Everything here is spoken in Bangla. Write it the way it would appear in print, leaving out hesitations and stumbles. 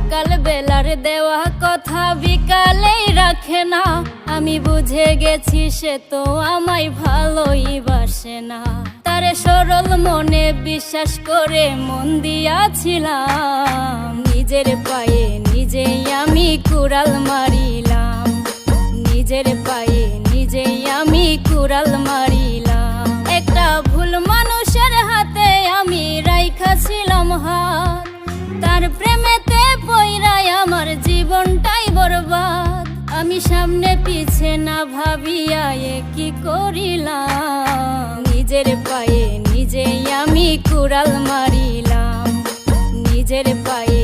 সকাল বেলার দেওয়া কথা বিকালেই রাখে না। আমি বুঝে গেছি সে তো আমায় ভালোই বাসে না। তারে সরল মনে বিশ্বাস করে মন দিয়াছিলাম, নিজের পায়ে নিজেই আমি কুড়াল মারিলাম, নিজের পায়ে নিজেই আমি কুড়াল মারিলাম। একটা ভুল মানুষের হাতে আমি রাইখাছিলাম হাত, তার প্রেমেতে পইরাই আমার জীবনটাই বরবাদ। আমি সামনে পিছে না ভাবিয়া কি করিলাম, নিজের পায়ে নিজেই আমি কুড়াল মারিলাম, নিজের পায়ে